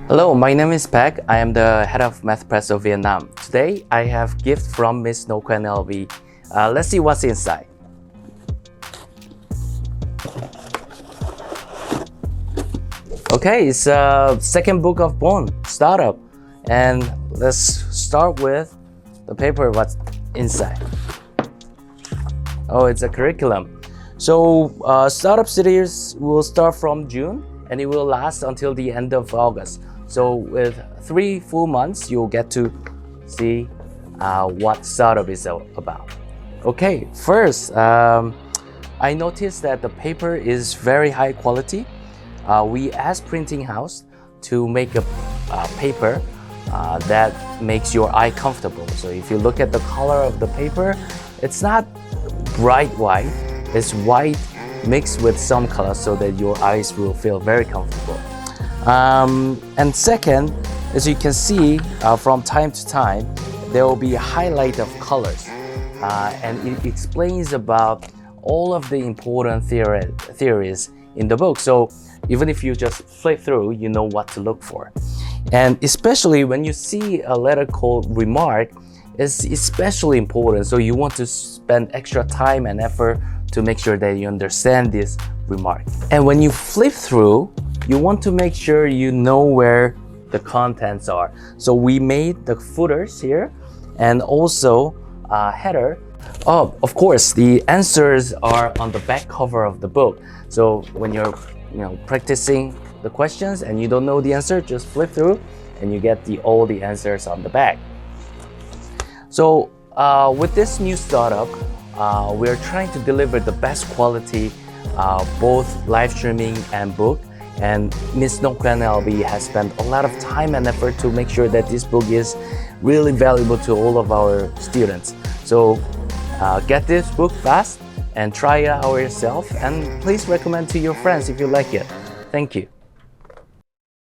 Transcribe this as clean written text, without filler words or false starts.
Hello, my name is Paek. I am the head of Math Press of Vietnam. Today, I have gift from Miss Cô Huyền LB. Let's see what's inside. Okay, it's second book of Bone, Startup. And let's start with the paper, what's inside. Oh, it's a curriculum. So Startup series will start from June and it will last until the end of August. So with 3 full months, you'll get to see what Startup is about. Okay, first, I noticed that the paper is very high quality. We asked printing house to make a paper that makes your eye comfortable. So if you look at the color of the paper, it's not bright white, it's white mixed with some color so that your eyes will feel very comfortable. And second, as you can see, from time to time, there will be a highlight of colors. And it explains about all of the important theories in the book. So even if you just flip through, you know what to look for. And especially when you see a letter called remark, it's especially important. So you want to spend extra time and effort to make sure that you understand this remark. And when you flip through, you want to make sure you know where the contents are. So we made the footers here and also a header. Oh, of course, the answers are on the back cover of the book. So when you're practicing the questions and you don't know the answer, just flip through and you get all the answers on the back. So with this new startup, we're trying to deliver the best quality, both live streaming and book. And Miss Cô Huyền LB has spent a lot of time and effort to make sure that this book is really valuable to all of our students. So get this book fast and try it out yourself, and please recommend to your friends if you like it. Thank you.